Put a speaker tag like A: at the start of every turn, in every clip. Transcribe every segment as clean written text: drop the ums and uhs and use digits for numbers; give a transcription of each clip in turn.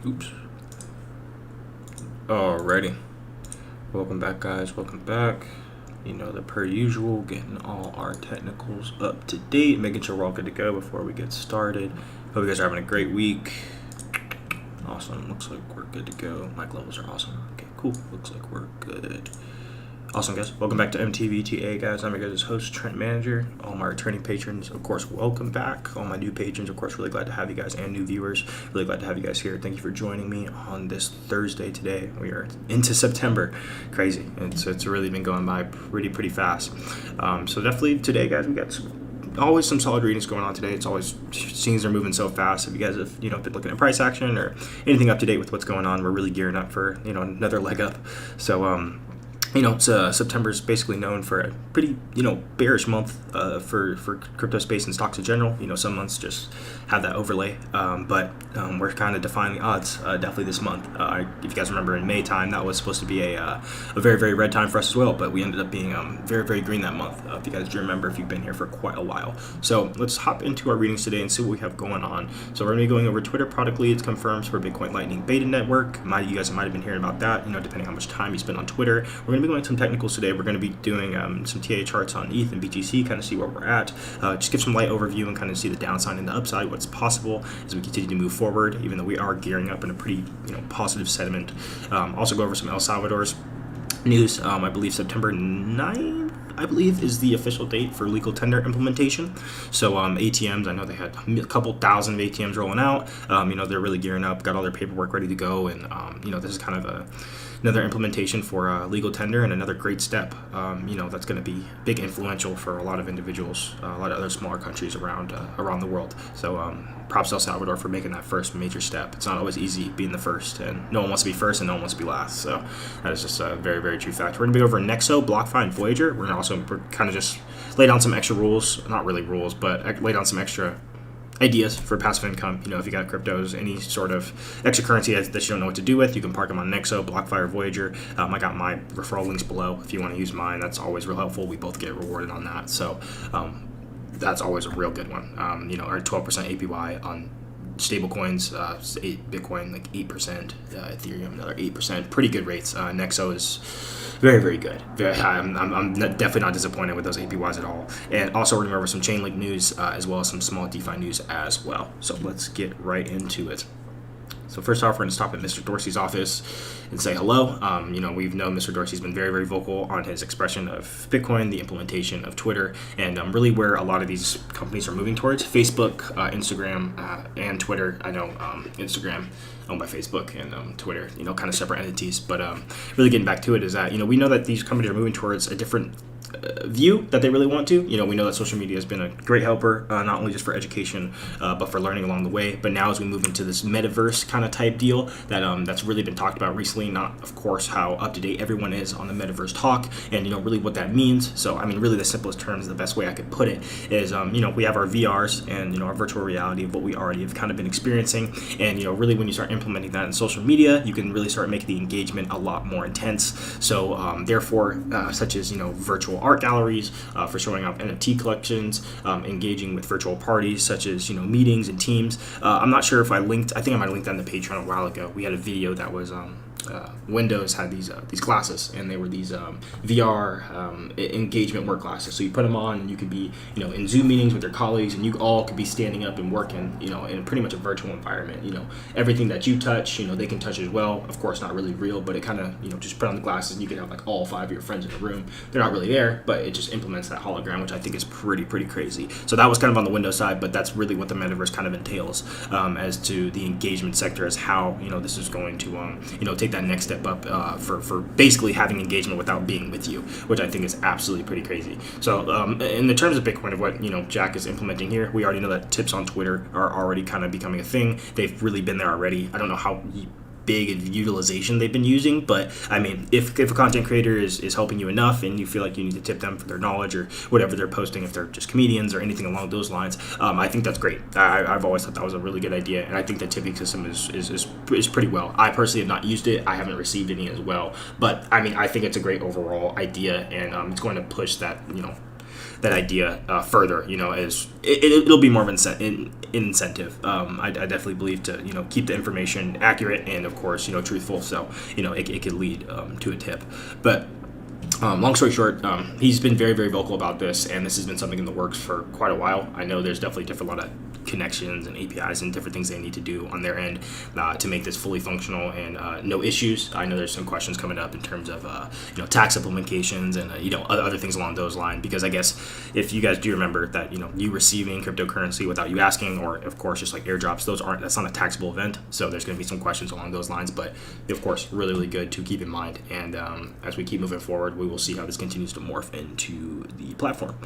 A: Oops. Alrighty. Welcome back, guys. Welcome back. You know, the per usual, getting all our technicals up to date, making sure we're all good to go before we get started. Hope you guys are having a great week. Awesome. Looks like we're good to go. Mic levels are awesome. Okay, cool. Looks like we're good. Awesome, guys. Welcome back to MTVTA, guys. I'm your guys' host, Trent Manager. All my returning patrons, of course, welcome back. All my new patrons, of course, really glad to have you guys, and new viewers. Really glad to have you guys here. Thank you for joining me on this Thursday today. We are into September. Crazy. It's really been going by pretty fast. So definitely today, guys, we got always some solid readings going on today. It's always, things are moving so fast. If you guys have, been looking at price action or anything up to date with what's going on, we're really gearing up for, another leg up. So, September is basically known for a pretty, bearish month for crypto space and stocks in general. Some months just have that overlay, but we're kind of defying the odds definitely this month. If you guys remember in May time, that was supposed to be a very, very red time for us as well, but we ended up being very, very green that month, if you guys do remember, if you've been here for quite a while. So let's hop into our readings today and see what we have going on. So we're going to be going over Twitter product leads confirmed for Bitcoin Lightning Beta Network. You guys might have been hearing about that, depending how much time you spend on Twitter. We're going to be going some technicals today. We're going to be doing some TA charts on ETH and BTC, kind of see where we're at, just give some light overview and kind of see the downside and the upside, what's possible as we continue to move forward, even though we are gearing up in a pretty positive sentiment. Also go over some El Salvador's news. I believe September 9th, I believe, is the official date for legal tender implementation. So ATMs, I know they had a couple thousand ATMs rolling out. They're really gearing up, got all their paperwork ready to go, and this is kind of another implementation for legal tender and another great step. That's going to be big influential for a lot of individuals, a lot of other smaller countries around the world. So props to El Salvador for making that first major step. It's not always easy being the first, and no one wants to be first and no one wants to be last. So that is just a very, very true fact. We're going to be over Nexo, BlockFi, and Voyager. We're going to also kind of just lay down some extra rules, not really rules, but lay down some extra ideas for passive income. If you got cryptos, any sort of extra currency that you don't know what to do with, you can park them on Nexo, BlockFi, or Voyager. I got my referral links below if you want to use mine. That's always real helpful. We both get rewarded on that. So that's always a real good one. Our 12% APY on stable coins, Bitcoin like 8%, Ethereum another 8%. Pretty good rates. Nexo is very, very good. I'm definitely not disappointed with those APYs at all. And also we're going to go over some Chainlink news as well as some small DeFi news as well. So let's get right into it. So first off, we're going to stop at Mr. Dorsey's office and say hello. We've known Mr. Dorsey's been very, very vocal on his expression of Bitcoin, the implementation of Twitter, and really where a lot of these companies are moving towards. Facebook, Instagram, and Twitter. I know Instagram owned by Facebook and Twitter, kind of separate entities. But really getting back to it is that, we know that these companies are moving towards a different view that they really want to. We know that social media has been a great helper, not only just for education, but for learning along the way. But now as we move into this metaverse kind of type deal that that's really been talked about recently, not of course how up to date everyone is on the metaverse talk and really what that means. So really the simplest terms, the best way I could put it is we have our VRs and our virtual reality of what we already have kind of been experiencing, and really when you start implementing that in social media, you can really start making the engagement a lot more intense. So therefore such as virtual art galleries for showing off NFT collections, engaging with virtual parties such as meetings and teams. I'm not sure if I think I might have linked that in the Patreon a while ago. We had a video that was Windows had these glasses, and they were these VR engagement work glasses. So you put them on, and you could be in Zoom meetings with your colleagues, and you all could be standing up and working in pretty much a virtual environment. Everything that you touch, they can touch as well. Of course, not really real, but it kind of just put on the glasses, and you can have like all 5 of your friends in the room. They're not really there, but it just implements that hologram, which I think is pretty crazy. So that was kind of on the Windows side, but that's really what the metaverse kind of entails as to the engagement sector, as how this is going to take that next step up for basically having engagement without being with you, which I think is absolutely pretty crazy. So in the terms of Bitcoin, of what Jack is implementing here, we already know that tips on Twitter are already kind of becoming a thing. They've really been there already. I don't know how big utilization they've been using. But I mean, if a content creator is helping you enough and you feel like you need to tip them for their knowledge or whatever they're posting, if they're just comedians or anything along those lines, I think that's great. I've always thought that was a really good idea, and I think the tipping system is pretty well. I personally have not used it. I haven't received any as well, but I mean, I think it's a great overall idea, and it's going to push that that idea further. As it'll be more of an incentive. I definitely believe to keep the information accurate and of course truthful. So it could lead to a tip, but. Long story short, he's been very, very vocal about this, and this has been something in the works for quite a while. I know there's definitely a lot of connections and APIs and different things they need to do on their end to make this fully functional and no issues. I know there's some questions coming up in terms of tax implications and other things along those lines, because I guess if you guys do remember that you receiving cryptocurrency without you asking, or of course just like airdrops, that's not a taxable event. So there's going to be some questions along those lines, but of course really, really good to keep in mind. And as we keep moving forward, we will see how this continues to morph into the platform.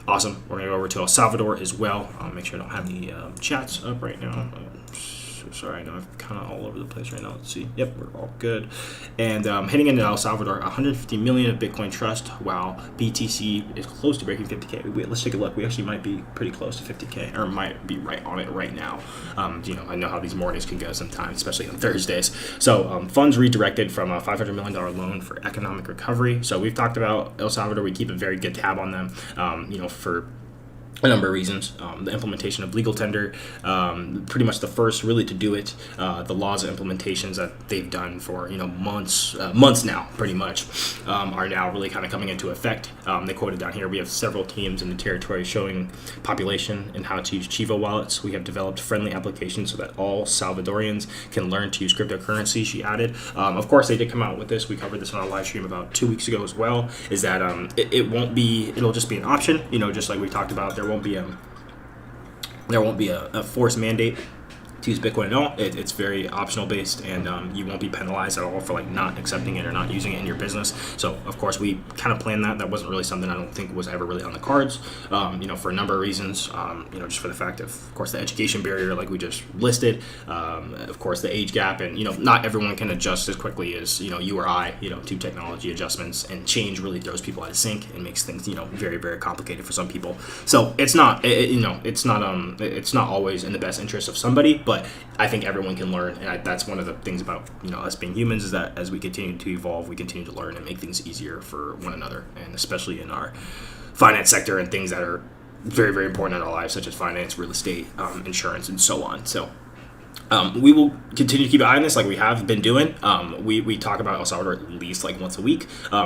A: Awesome. We're going to go over to El Salvador as well. Make sure I don't have any chats up right now. Sorry, I know I'm kind of all over the place right now. Let's see. Yep, we're all good. And heading into El Salvador, 150 million of Bitcoin trust, while BTC is close to breaking 50K. Let's take a look. We actually might be pretty close to 50K, or might be right on it right now. I know how these mornings can go sometimes, especially on Thursdays. So funds redirected from a $500 million loan for economic recovery. So we've talked about El Salvador. We keep a very good tab on them, for a number of reasons. The implementation of legal tender, pretty much the first really to do it. The laws and implementations that they've done for months now, pretty much, are now really kind of coming into effect. They quoted down here, we have several teams in the territory showing population and how to use Chivo wallets. We have developed friendly applications so that all Salvadorians can learn to use cryptocurrency, she added. Of course, they did come out with this. We covered this on our live stream about 2 weeks ago as well, is that it'll just be an option, just like we talked about. There won't be a forced mandate to use Bitcoin at all. It's very optional based, and you won't be penalized at all for not accepting it or not using it in your business. So of course we kind of planned that. That wasn't really something I don't think was ever really on the cards, for a number of reasons. Just for the fact of course the education barrier, like we just listed, of course the age gap, and not everyone can adjust as quickly as you or I, to technology adjustments, and change really throws people out of sync and makes things very, very complicated for some people. So it's not it's not always in the best interest of somebody. But I think everyone can learn, and that's one of the things about us being humans, is that as we continue to evolve, we continue to learn and make things easier for one another, and especially in our finance sector and things that are very, very important in our lives, such as finance, real estate, insurance, and so on. So we will continue to keep an eye on this like we have been doing. We talk about El Salvador at least once a week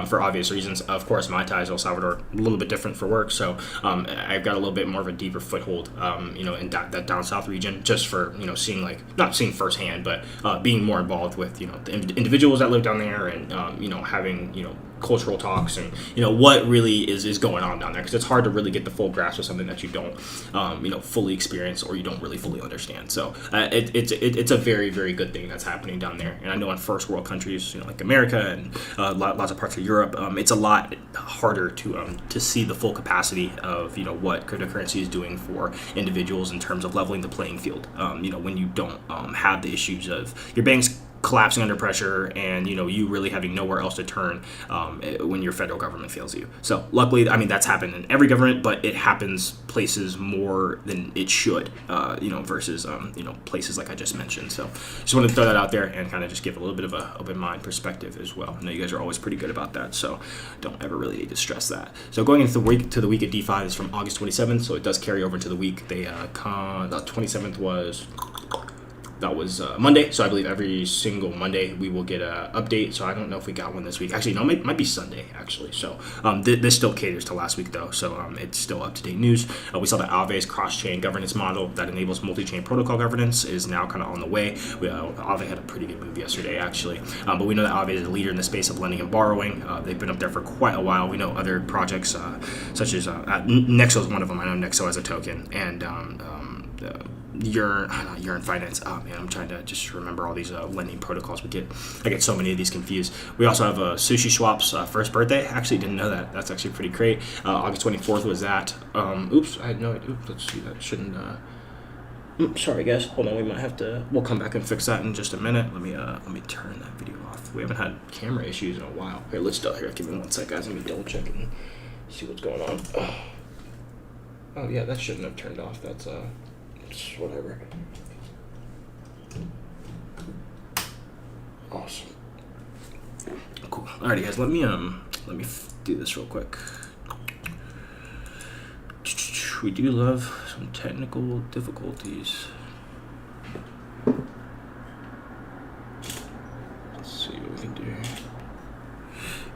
A: for obvious reasons. Of course, my ties to El Salvador a little bit different for work, so I've got a little bit more of a deeper foothold, in that down south region, just for seeing not seeing firsthand, but being more involved with the individuals that live down there, and having cultural talks and what really is going on down there, because it's hard to really get the full grasp of something that you don't fully experience or you don't really fully understand. So it's a very, very good thing that's happening down there. And I know in first world countries like America and lots of parts of Europe, it's a lot harder to see the full capacity of what cryptocurrency is doing for individuals in terms of leveling the playing field, when you don't have the issues of your banks collapsing under pressure, and you really having nowhere else to turn when your federal government fails you. So luckily, that's happened in every government, but it happens places more than it should, versus places like I just mentioned. So just wanted to throw that out there and kind of just give a little bit of a open mind perspective as well. I know you guys are always pretty good about that, so don't ever really need to stress that. So going into the week of DeFi is from August 27th, so it does carry over into the week. The 27th was Monday, so I believe every single Monday we will get an update. So I don't know if we got one this week. Actually, no, it might be Sunday, actually. So this still caters to last week, though, so it's still up-to-date news. We saw that Aave's cross-chain governance model that enables multi-chain protocol governance is now kind of on the way. Aave had a pretty good move yesterday, actually, but we know that Aave is a leader in the space of lending and borrowing. They've been up there for quite a while. We know other projects, such as Nexo is one of them. I know Nexo has a token, and Yearn Finance. Oh man, I'm trying to just remember all these lending protocols. I get so many of these confused. We also have Sushi Swap's first birthday. I actually didn't know that. That's actually pretty great. August 24th was that. Oops, I had no idea. Let's see. That shouldn't. Sorry guys, hold on. We'll come back and fix that in just a minute. Let me turn that video off. We haven't had camera issues in a while. Here, let's start here. Give me 1 sec, guys. Let me double check and see what's going on. Oh yeah, that shouldn't have turned off. That's it's whatever. Awesome. Cool. Alrighty, guys. Let me do this real quick. We do love some technical difficulties. Let's see what we can do.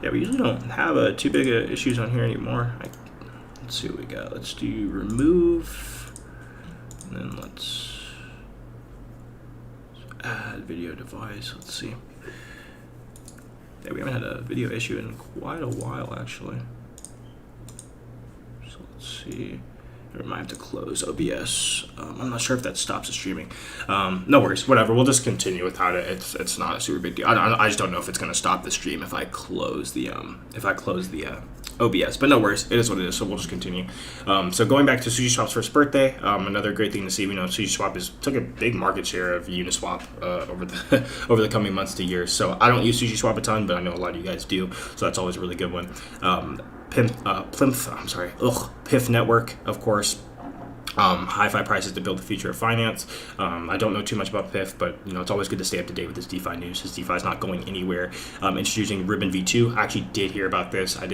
A: Yeah, we usually don't have too big of issues on here anymore. Let's see what we got. Let's do remove, and then let's add video device. Let's see. Yeah, we haven't had a video issue in quite a while, actually. So let's see. We might have to close OBS. I'm not sure if that stops the streaming. No worries, whatever. We'll just continue without it. It's not a super big deal. I just don't know if it's gonna stop the stream if I close the OBS. But no worries, it is what it is. So we'll just continue. So going back to SushiSwap's first birthday, another great thing to see. We know SushiSwap took a big market share of Uniswap over the coming months to years. So I don't use SushiSwap a ton, but I know a lot of you guys do. So that's always a really good one. PIF network, of course. High-fi prices to build the future of finance. I don't know too much about PIF, but it's always good to stay up to date with this DeFi news. This DeFi is not going anywhere. Introducing Ribbon V2. I actually did hear about this. A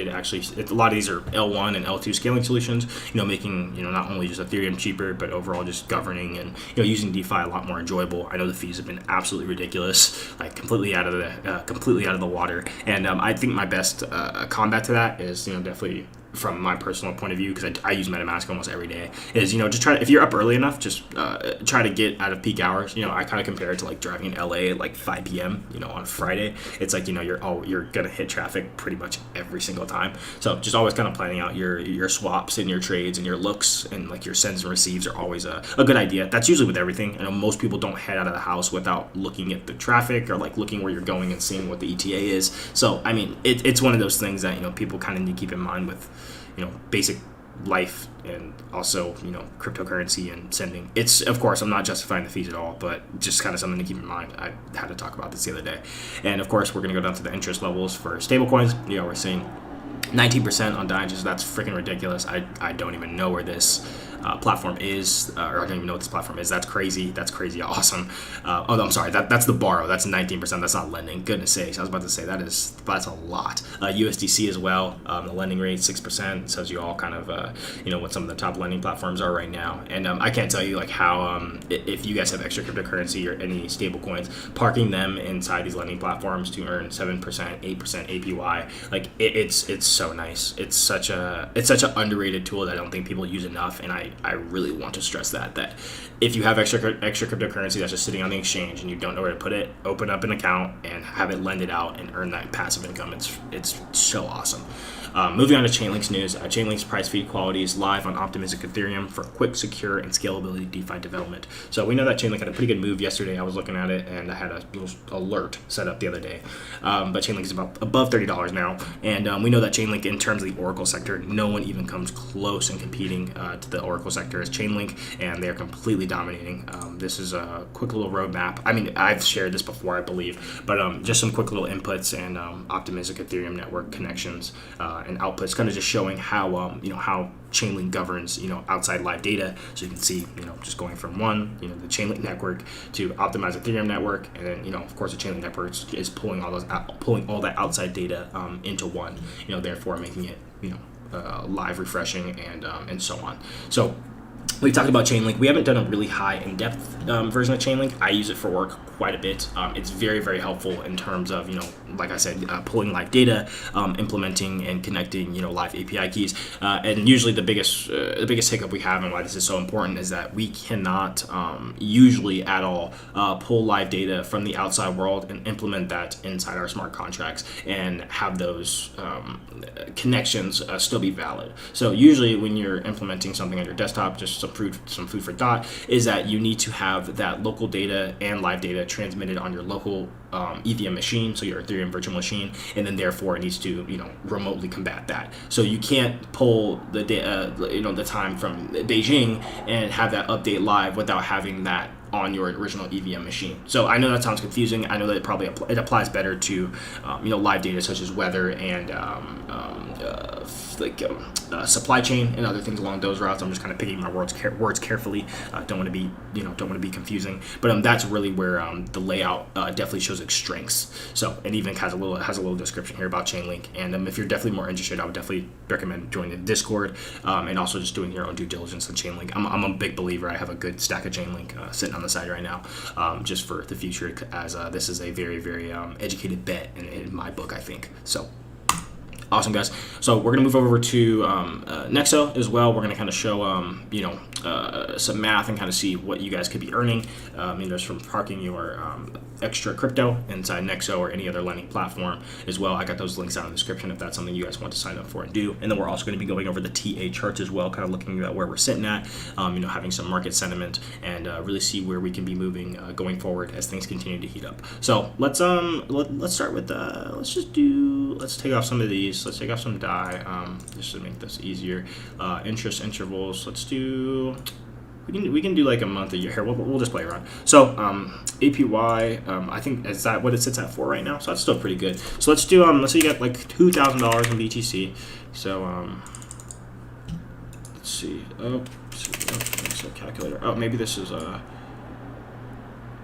A: lot of these are L1 and L2 scaling solutions. Making not only just Ethereum cheaper, but overall just governing and using DeFi a lot more enjoyable. I know the fees have been absolutely ridiculous, like completely out of the water. And I think my best combat to that is definitely, from my personal point of view, because I use MetaMask almost every day, is just try to, if you're up early enough, just try to get out of peak hours. I kind of compare it to like driving in LA at like 5 p.m. on Friday. It's like you're gonna hit traffic pretty much every single time. So just always kind of planning out your swaps and your trades and your looks, and like your sends and receives are always a good idea. That's usually with everything. I know most people don't head out of the house without looking at the traffic or like looking where you're going and seeing what the ETA is. So I mean, it's one of those things that people kind of need to keep in mind with basic life, and also cryptocurrency and sending. It's, of course, I'm not justifying the fees at all, but just kind of something to keep in mind. I had to talk about this the other day. And of course, we're going to go down to the interest levels for stablecoins. We're seeing 19% on Digest. That's freaking ridiculous. I don't even know where this platform is, or I don't even know what this platform is. That's crazy. That's crazy awesome. I'm sorry. That's the borrow. That's 19%. That's not lending. Goodness sakes. I was about to say that's a lot. USDC as well. The lending rate 6%. Tells you all kind of what some of the top lending platforms are right now. And I can't tell you like how if you guys have extra cryptocurrency or any stable coins, parking them inside these lending platforms to earn 7%, 8% APY. Like it's so nice. It's such an underrated tool that I don't think people use enough. And I really want to stress that if you have extra cryptocurrency that's just sitting on the exchange and you don't know where to put it, open up an account and have it lend it out and earn that passive income. It's so awesome. Moving on to Chainlink's news. Chainlink's price feed quality is live on Optimistic Ethereum for quick, secure, and scalability DeFi development. So we know that Chainlink had a pretty good move yesterday. I was looking at it, and I had a little alert set up the other day. But Chainlink is above $30 now, and we know that Chainlink, in terms of the Oracle sector, no one even comes close in competing to the Oracle sector as Chainlink, and they're completely dominating. This is a quick little roadmap. I mean, I've shared this before, I believe, but just some quick little inputs and Optimistic Ethereum network connections and outputs, kind of just showing how how Chainlink governs outside live data. So you can see just going from one the Chainlink network to optimized Ethereum network, and then of course the Chainlink network is pulling all that outside data into one, therefore making it live refreshing and so on. So we talked about Chainlink. We haven't done a really high in-depth version of Chainlink. I use it for work quite a bit. It's very, very helpful in terms of, like I said, pulling live data, implementing and connecting, live API keys. And usually the biggest hiccup we have and why this is so important is that we cannot usually at all pull live data from the outside world and implement that inside our smart contracts and have those connections still be valid. So usually when you're implementing something on your desktop, just some food for thought, is that you need to have that local data and live data transmitted on your local EVM machine, so your Ethereum virtual machine, and then therefore it needs to remotely combat that. So you can't pull the the time from Beijing and have that update live without having that on your original EVM machine. So I know that sounds confusing. I know that it applies better to live data such as weather and supply chain and other things along those routes. I'm just kind of picking my words carefully. Don't want to be confusing. But that's really where the layout definitely shows its strengths. So it even has a little description here about Chainlink. And if you're definitely more interested, I would definitely recommend joining the Discord and also just doing your own due diligence on Chainlink. I'm a big believer. I have a good stack of Chainlink sitting on the side right now, just for the future, as this is a very, very educated bet in my book, I think. So awesome, guys. So we're gonna move over to Nexo as well. We're gonna kind of show some math and kind of see what you guys could be earning just from parking your extra crypto inside Nexo or any other lending platform as well. I got those links down in the description if that's something you guys want to sign up for and do. And then we're also going to be going over the TA charts as well, kind of looking at where we're sitting at, having some market sentiment and really see where we can be moving going forward as things continue to heat up. So let's start with let's take off some of these. Let's take off some DAI just to make this easier. Interest intervals. Let's do. We can do like a month, a year here. We'll just play around. So APY, I think is that what it sits at for right now. So that's still pretty good. So let's do let's say you got like $2,000 in BTC. So let's see. So calculator. Oh, maybe this is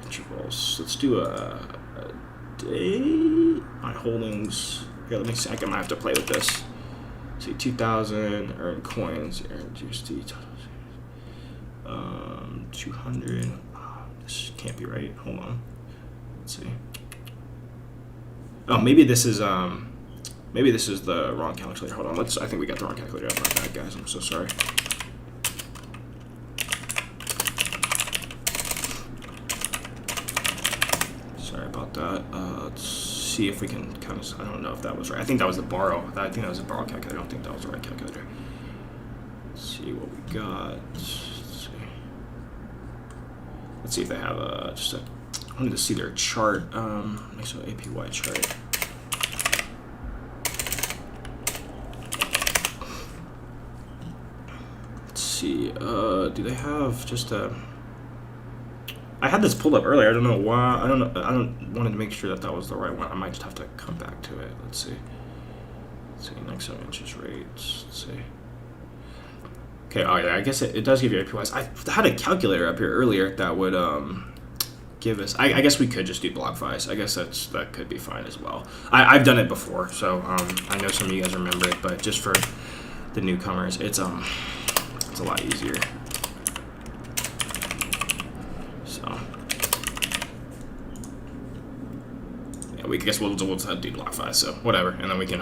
A: intervals. Let's do a day. My holdings. Here, let me see. I might have to play with this. Let's see, 2,000 earned coins, earned USD. 200. Oh, this can't be right. Hold on. Let's see. Oh, maybe this is the wrong calculator. Hold on. I think we got the wrong calculator. My bad, guys. I'm so sorry. Sorry about that. Let's see if we can kind of. I don't know if that was right. I think that was the borrow. I think that was the borrow calculator. I don't think that was the right calculator. Let's see what we got. Let's see if they have I wanted to see their chart, so APY chart. Let's see, do they have just I had this pulled up earlier, I don't know why, I wanted to make sure that was the right one. I might just have to come back to it. Let's see, next on interest rates, let's see. Okay, oh yeah, I guess it does give you APYs. I had a calculator up here earlier that would give us. I guess we could just do BlockFIs. I guess that could be fine as well. I've done it before, so I know some of you guys remember it, but just for the newcomers, it's a lot easier. So yeah, I guess we'll do BlockFi. So whatever, and then we can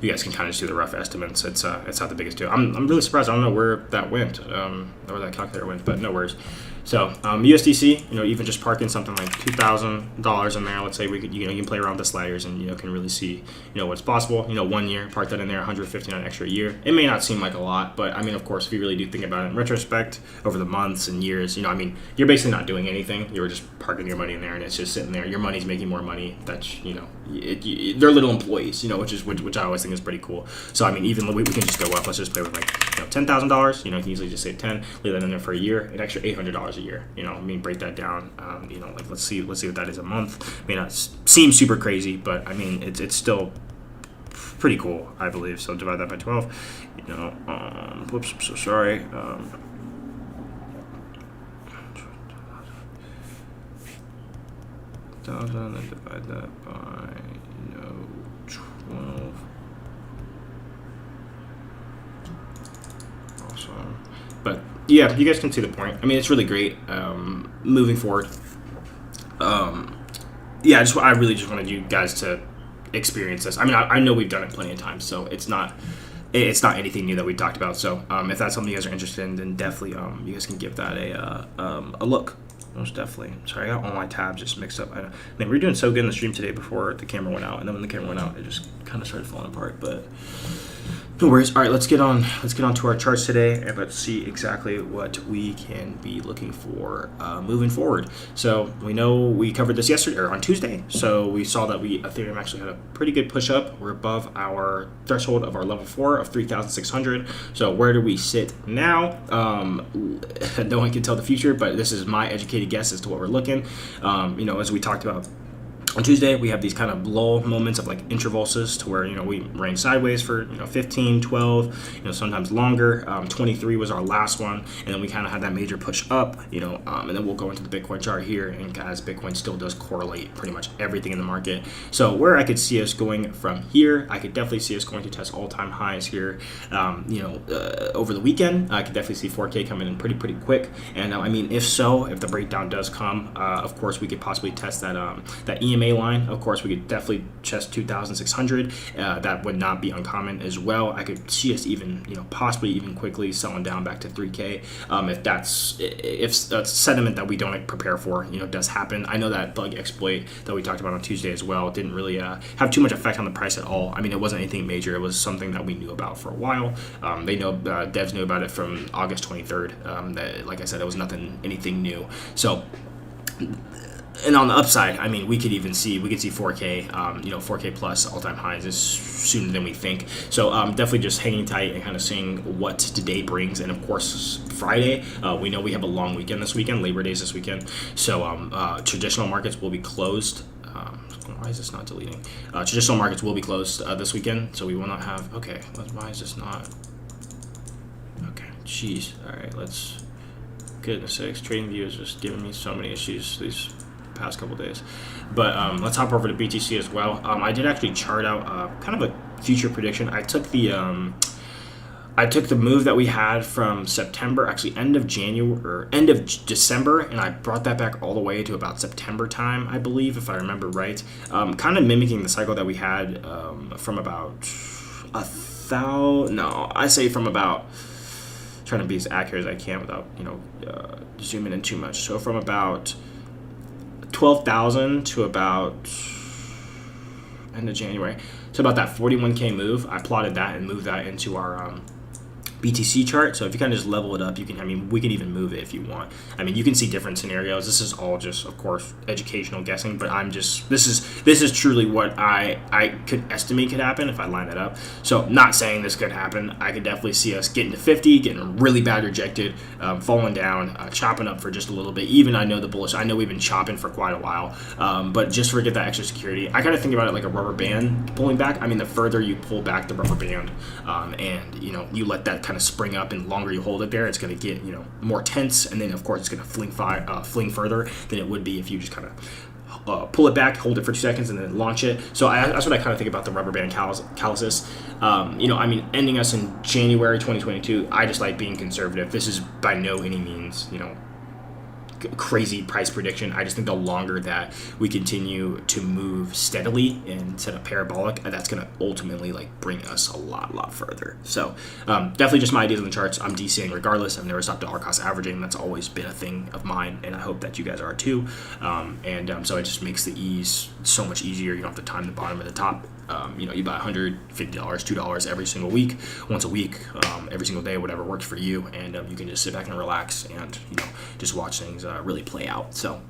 A: you guys can kind of just do the rough estimates. It's not the biggest deal. I'm really surprised. I don't know where that went, where that calculator went, but no worries. So USDC, even just parking something like $2,000 in there. Let's say we could, you can play around with the sliders and can really see what's possible. 1 year, park that in there, 159 extra a year. It may not seem like a lot, but I mean, of course, if you really do think about it in retrospect, over the months and years, you're basically not doing anything. You're just parking your money in there, and it's just sitting there. Your money's making more money. That's they're little employees, which I always think is pretty cool. So I mean, even we can just go up. Let's just play with like $10,000. You can easily just say 10, leave that in there for a year, an extra $800 a year. Break that down. Like let's see what that is a month. May not seem super crazy, but I mean it's still pretty cool, I believe. So divide that by 12. Whoops, I'm so sorry. 1,000 and divide that by 12. Awesome. But yeah, you guys can see the point. I mean, it's really great. Moving forward, I really just wanted you guys to experience this. I mean, I know we've done it plenty of times, so it's not anything new that we talked about. So if that's something you guys are interested in, then definitely you guys can give that a look. Most definitely. Sorry, I got all my tabs just mixed up. Man, we were doing so good in the stream today before the camera went out, and then when the camera went out, it just kind of started falling apart. But No worries. All right, let's get on to our charts today, and let's see exactly what we can be looking for moving forward. So we know we covered this yesterday or on Tuesday. So we saw that Ethereum actually had a pretty good push up. We're above our threshold of our level 4 of 3,600. So where do we sit now? No one can tell the future, but this is my educated guess as to what we're looking. As we talked about on Tuesday, we have these kind of lull moments of like intervals to where, we range sideways for, 15, 12, sometimes longer. 23 was our last one. And then we kind of had that major push up, and then we'll go into the Bitcoin chart here. And guys, Bitcoin still does correlate pretty much everything in the market. So where I could see us going from here, I could definitely see us going to test all-time highs here, over the weekend. I could definitely see 4K coming in pretty quick. And if the breakdown does come, of course, we could possibly test that EMA line. Of course, we could definitely test 2,600. That would not be uncommon as well. I could see us even, possibly even quickly selling down back to 3K. If that's sentiment that we don't prepare for, does happen. I know that bug exploit that we talked about on Tuesday as well didn't really have too much effect on the price at all. It wasn't anything major. It was something that we knew about for a while. Devs knew about it from August 23rd. That, like I said, it was anything new. So. And on the upside, we could see 4K, 4K plus all-time highs is sooner than we think. So definitely just hanging tight and kind of seeing what today brings. And of course, Friday, we know we have a long weekend this weekend. Labor Day is this weekend. So traditional markets will be closed. Why is this not deleting? Traditional markets will be closed this weekend. So we will not have, okay, why is this not? Okay, jeez. All right, let's, goodness sakes, TradingView is just giving me so many issues these past couple days. But let's hop over to BTC as well. I did actually chart out kind of a future prediction. I took the move that we had from September, actually end of December, and I brought that back all the way to about September time, I believe, if I remember right. Kind of mimicking the cycle that we had from about trying to be as accurate as I can without zooming in too much. So from about 12,000 to about end of January. So about that 41K move, I plotted that and moved that into our BTC chart. So if you kind of just level it up, you can, we can even move it if you want. You can see different scenarios. This is all just, of course, educational guessing, but this is truly what I could estimate could happen if I line it up. So not saying this could happen. I could definitely see us getting to 50, getting really bad rejected, falling down, chopping up for just a little bit. Even I know we've been chopping for quite a while, but just to get that extra security, I kind of think about it like a rubber band pulling back. The further you pull back the rubber band, and you let that kind of spring up, and the longer you hold it there, it's going to get more tense, and then of course it's going to fling further than it would be if you just kind of pull it back, hold it for 2 seconds, and then launch it. So that's what I kind of think about the rubber band calluses. Ending us in January 2022. I just like being conservative. This is by no any means crazy price prediction. I just think the longer that we continue to move steadily instead of parabolic, that's going to ultimately bring us a lot further. So definitely just my ideas on the charts. I'm DCing regardless. I've never stopped at R-cost averaging. That's always been a thing of mine, and I hope that you guys are too. So it just makes the ease so much easier. You don't have to time the bottom and the top. You buy $150, $2 every single week, once a week, every single day, whatever works for you, and you can just sit back and relax and just watch things really play out. So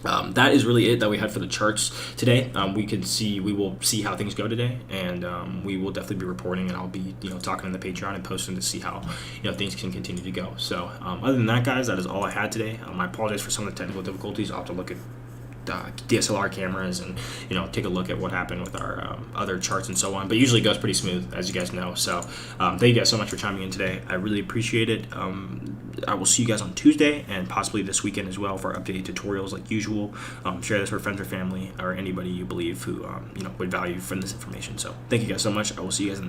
A: that is really it that we had for the charts today. We will see how things go today, and we will definitely be reporting, and I'll be talking in the Patreon and posting to see how things can continue to go. So other than that, guys, that is all I had today. I apologize for some of the technical difficulties. I'll have to look at DSLR cameras and take a look at what happened with our other charts and so on, but usually it goes pretty smooth, as you guys know. So thank you guys so much for chiming in today. I really appreciate it. I will see you guys on Tuesday and possibly this weekend as well for updated tutorials like usual. Share this with friends or family or anybody you believe who would value from this information. So thank you guys so much. I will see you guys in the